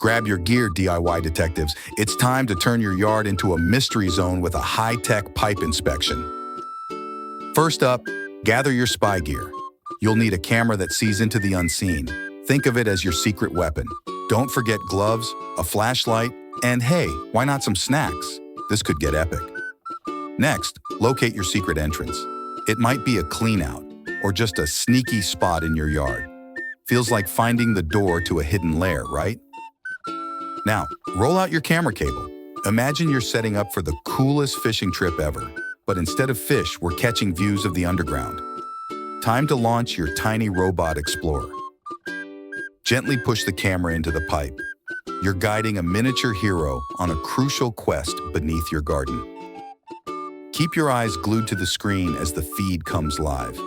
Grab your gear, DIY detectives. It's time to turn your yard into a mystery zone with a high-tech pipe inspection. First up, gather your spy gear. You'll need a camera that sees into the unseen. Think of it as your secret weapon. Don't forget gloves, a flashlight, and hey, why not some snacks? This could get epic. Next, locate your secret entrance. It might be a clean-out or just a sneaky spot in your yard. Feels like finding the door to a hidden lair, right? Now, roll out your camera cable. Imagine you're setting up for the coolest fishing trip ever, but instead of fish, we're catching views of the underground. Time to launch your tiny robot explorer. Gently push the camera into the pipe. You're guiding a miniature hero on a crucial quest beneath your garden. Keep your eyes glued to the screen as the feed comes live.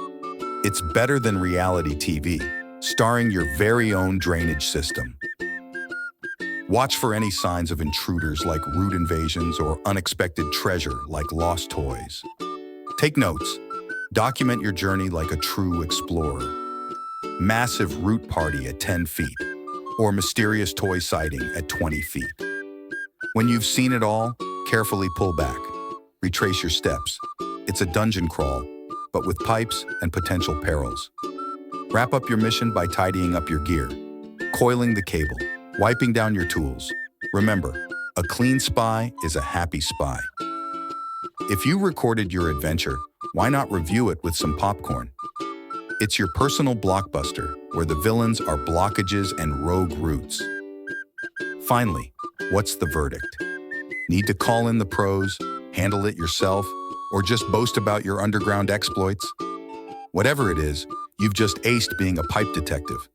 It's better than reality TV, starring your very own drainage system. Watch for any signs of intruders like root invasions or unexpected treasure like lost toys. Take notes. Document your journey like a true explorer. Massive root party at 10 feet or mysterious toy sighting at 20 feet. When you've seen it all, carefully pull back. Retrace your steps. It's a dungeon crawl, but with pipes and potential perils. Wrap up your mission by tidying up your gear, coiling the cable, wiping down your tools. Remember, a clean spy is a happy spy. If you recorded your adventure, why not review it with some popcorn? It's your personal blockbuster where the villains are blockages and rogue roots. Finally, what's the verdict? Need to call in the pros, handle it yourself, or just boast about your underground exploits? Whatever it is, you've just aced being a pipe detective.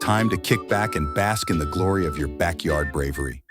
Time to kick back and bask in the glory of your backyard bravery.